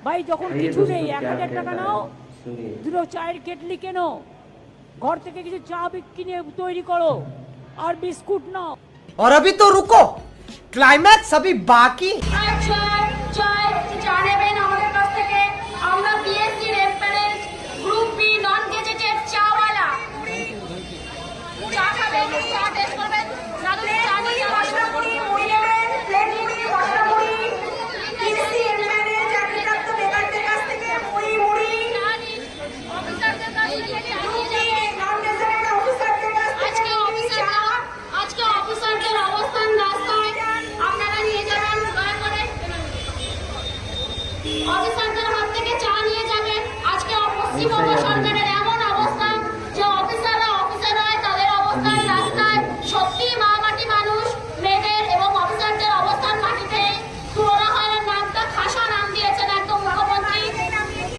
ভাই যখন কিছু নেই 1000 টাকা নাও, দুটো চায়ের কেটলি কেনো, ঘর থেকে কিছু চা কিনে তৈরি করো আর বিস্কুট নাও। और अभी तो रुको, क्लाइमैक्स अभी बाकी। অফিসারদের হাত থেকে চা নিয়ে যাবেন। আজকে পশ্চিমবঙ্গ